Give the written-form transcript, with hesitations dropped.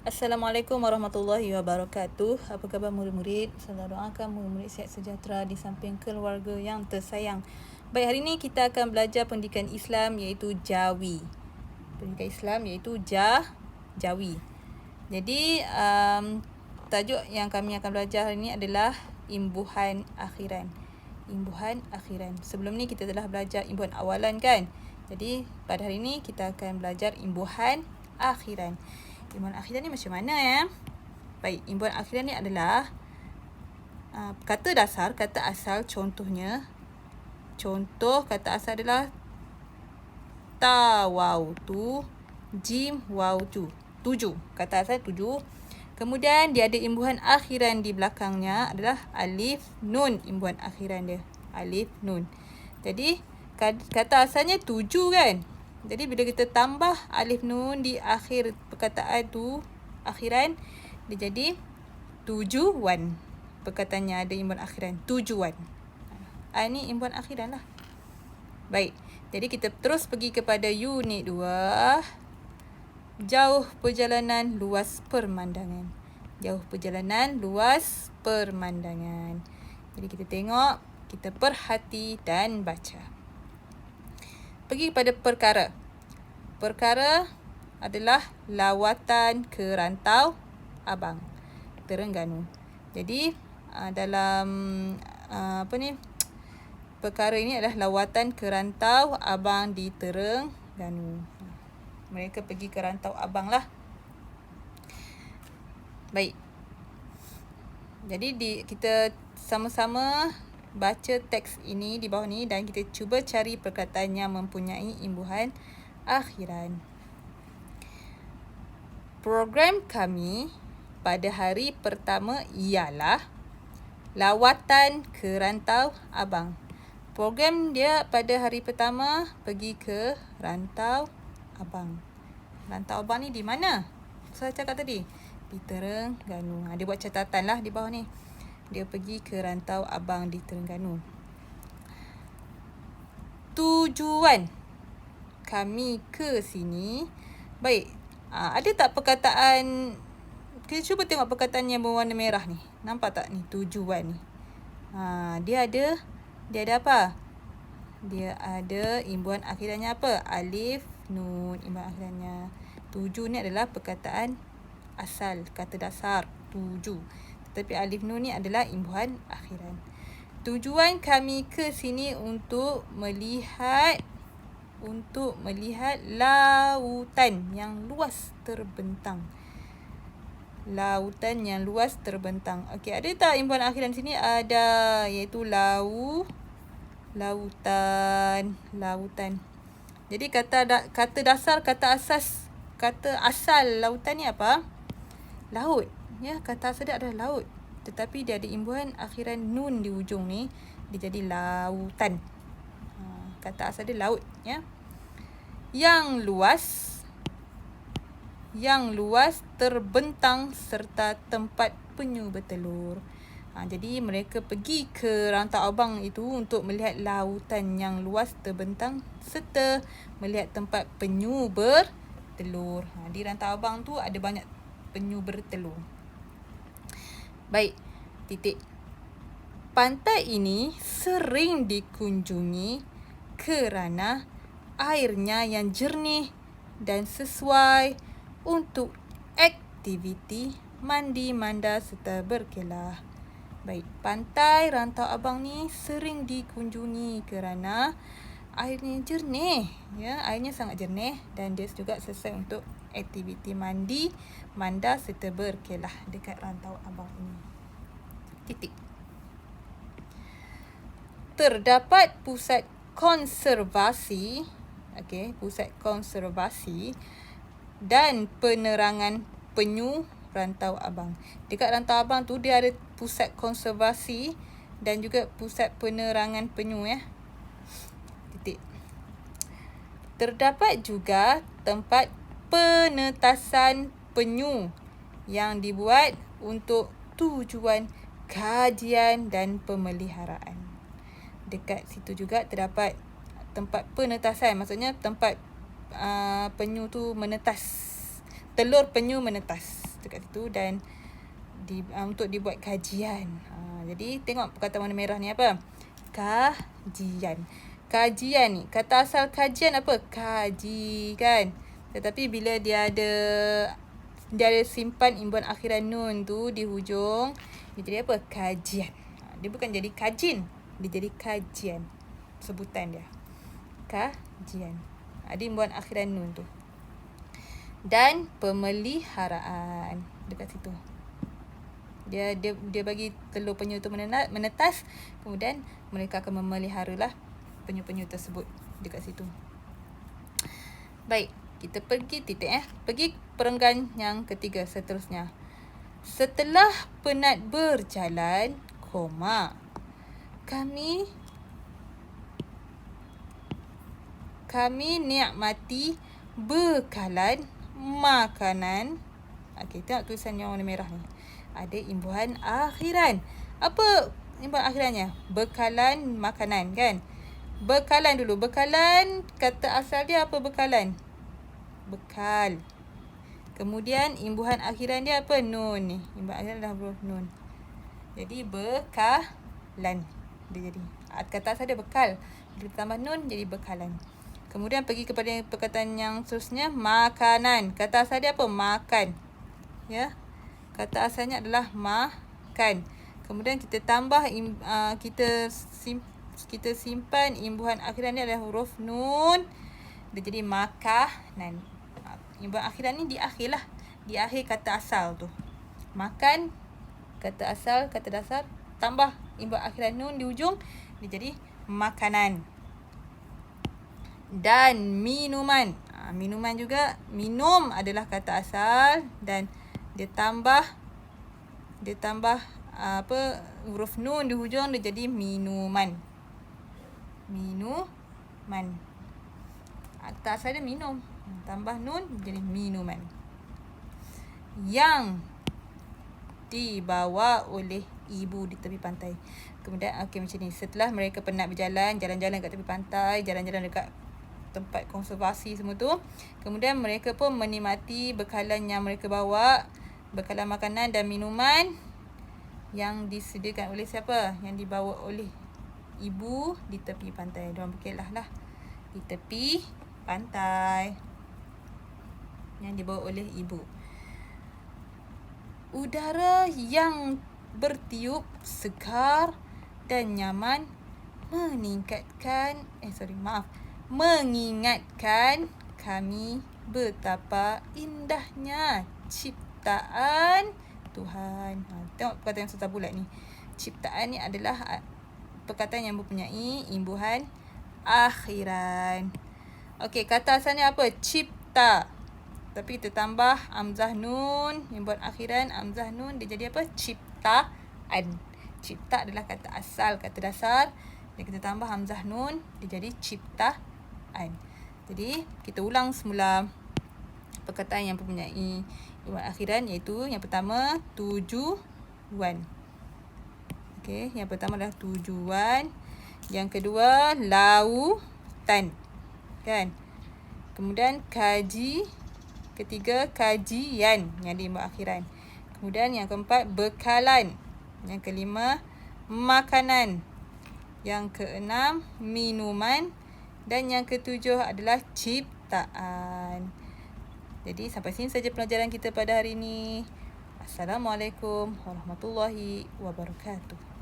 Assalamualaikum warahmatullahi wabarakatuh. Apa khabar murid-murid? Saya doakan murid-murid sihat sejahtera di samping keluarga yang tersayang. Baik, hari ini kita akan belajar pendidikan Islam iaitu Jawi. Pendidikan Islam iaitu Jawi. Jadi, tajuk yang kami akan belajar hari ini adalah imbuhan akhiran. Imbuhan akhiran. Sebelum ni kita telah belajar imbuhan awalan kan? Jadi, pada hari ini kita akan belajar imbuhan akhiran. Imbuhan akhiran ni macam mana ya? Baik, imbuhan akhiran ni adalah kata dasar, kata asal contohnya. Contoh kata asal adalah tawautu, jim wautu. 7. Kata asal 7. Kemudian dia ada imbuhan akhiran di belakangnya adalah alif nun, imbuhan akhiran dia. Alif nun. Jadi kata asalnya 7 kan? Jadi bila kita tambah alif nun di akhir perkataan tu, akhiran, dia jadi tujuan. Perkataannya ada imbuhan akhiran, tujuan. Ini imbuhan akhiran lah. Baik, jadi kita terus pergi kepada unit 2. Jauh perjalanan, luas pemandangan. Jauh perjalanan, luas pemandangan. Jadi kita tengok, kita perhati dan baca. Pergi kepada perkara. Perkara adalah lawatan ke Rantau Abang, Terengganu. Jadi dalam perkara ini adalah lawatan ke Rantau Abang di Terengganu. Mereka pergi ke Rantau Abang lah. Baik. Jadi kita sama-sama baca teks ini di bawah ni dan kita cuba cari perkataan yang mempunyai imbuhan akhiran. Program kami pada hari pertama ialah lawatan ke Rantau Abang. Program dia pada hari pertama pergi ke Rantau Abang. Rantau Abang ni di mana? Saya cakap tadi, di Terengganu. Dia buat catatan lah di bawah ni. Dia pergi ke Rantau Abang di Terengganu. Tujuan kami ke sini. Baik, ada tak perkataan, kita cuba tengok perkataan yang berwarna merah ni. Nampak tak ni, tujuan ni? Dia ada apa? Dia ada imbuhan akhirannya apa? Alif, nun, imbuhan akhirannya. 7 ni adalah perkataan asal, kata dasar, 7. Tetapi alif nun ni adalah imbuhan akhiran. Tujuan kami ke sini untuk melihat lautan yang luas terbentang. Lautan yang luas terbentang. Okey, ada tak imbuhan akhiran sini? Ada, iaitu lautan. Jadi kata dasar, kata asal lautan ni apa? Laut. Ya, kata asal dia adalah laut. Tetapi dia ada imbuhan akhiran nun di ujung ni, dia jadi lautan. Kata asal dia laut, ya. Yang luas terbentang serta tempat penyu bertelur. Jadi mereka pergi ke Rantau Abang itu untuk melihat lautan yang luas terbentang serta melihat tempat penyu bertelur. Di Rantau Abang tu ada banyak penyu bertelur. Baik, titik. Pantai ini sering dikunjungi kerana airnya yang jernih dan sesuai untuk aktiviti mandi, manda serta berkelah. Baik, pantai Rantau Abang ni sering dikunjungi kerana airnya jernih. Ya, airnya sangat jernih dan dia juga sesuai untuk aktiviti mandi, manda serta berkelah dekat Rantau Abang ini. Titik. Terdapat pusat konservasi, pusat konservasi dan penerangan penyu Rantau Abang. Dekat Rantau Abang tu dia ada pusat konservasi dan juga pusat penerangan penyu, ya. Titik. Terdapat juga tempat penetasan penyu yang dibuat untuk tujuan kajian dan pemeliharaan. Dekat situ juga terdapat tempat penetasan, maksudnya tempat penyu tu menetas. Telur penyu menetas. dekat situ dan untuk dibuat kajian. Jadi tengok perkataan warna merah ni apa? Kajian. Kajian ni, kata asal kajian apa? Kaji kan. Tetapi bila dia ada simpan imbuhan akhiran nun tu di hujung, dia jadi apa? Kajian. Dia bukan jadi kajin, dia jadi kajian. Sebutan dia. Kajian. Ada imbuhan akhiran nun tu. Dan pemeliharaan dekat situ. Dia bagi telur penyu tu menetas, kemudian mereka akan memeliharalah penyu-penyu tersebut dekat situ. Baik, kita pergi pergi perenggan yang ketiga seterusnya. Setelah penat berjalan, kami nikmati bekalan makanan. Okey, tengok tulisan yang warna merah ni. Ada imbuhan akhiran. Apa imbuhan akhirannya? Bekalan makanan kan? Bekalan dulu. Bekalan, kata asal dia apa bekalan? Bekal. Kemudian imbuhan akhiran dia apa? Nun ni. Imbuhan akhiran adalah huruf nun. Jadi bekalan. Dia jadi. Kata asal dia bekal. Bila tambah nun jadi bekalan. Kemudian pergi kepada perkataan yang seterusnya. Makanan. Kata asal dia apa? Makan. Ya. Kata asalnya adalah makan. Kemudian kita tambah, kita simpan imbuhan akhiran ni adalah huruf nun. Dia jadi makanan. Imbuhan akhiran ni di akhir lah. Di akhir kata asal tu. Makan, kata asal, kata dasar. Tambah imbuhan akhiran nun di hujung. Dia jadi makanan. Dan minuman. Minuman juga. Minum adalah kata asal. Dan dia tambah huruf nun di hujung, dia jadi minuman. Minuman. Kata asal dia minum. Tambah nun jadi minuman. Yang dibawa oleh ibu di tepi pantai. Kemudian macam ni. Setelah mereka penat berjalan, jalan-jalan kat tepi pantai, jalan-jalan dekat tempat konservasi semua tu, kemudian mereka pun menikmati bekalan yang mereka bawa, bekalan makanan dan minuman yang disediakan oleh siapa? Yang dibawa oleh ibu di tepi pantai. Diorang fikirlah di tepi pantai yang dibawa oleh ibu. Udara yang bertiup segar dan nyaman mengingatkan kami betapa indahnya ciptaan Tuhan. Tengok perkataan yang serta bulat ni. Ciptaan ni adalah perkataan yang mempunyai imbuhan akhiran. Okey, kata asalnya apa? Cipta. Tapi kita tambah hamzah nun, imbuhan akhiran, hamzah nun, dia jadi apa? Ciptaan. Cipta adalah kata asal, kata dasar. Dan kita tambah hamzah nun, dia jadi ciptaan. Jadi, kita ulang semula perkataan yang mempunyai imbuhan akhiran, iaitu yang pertama, tujuan. Okey, yang pertama adalah tujuan. Yang kedua, lautan. Kan? Kemudian kaji. Ketiga, kajian yang ada imbuhan akhiran. Kemudian yang keempat, bekalan. Yang kelima, makanan. Yang keenam, minuman. Dan yang ketujuh adalah ciptaan. Jadi sampai sini saja pelajaran kita pada hari ini. Assalamualaikum warahmatullahi wabarakatuh.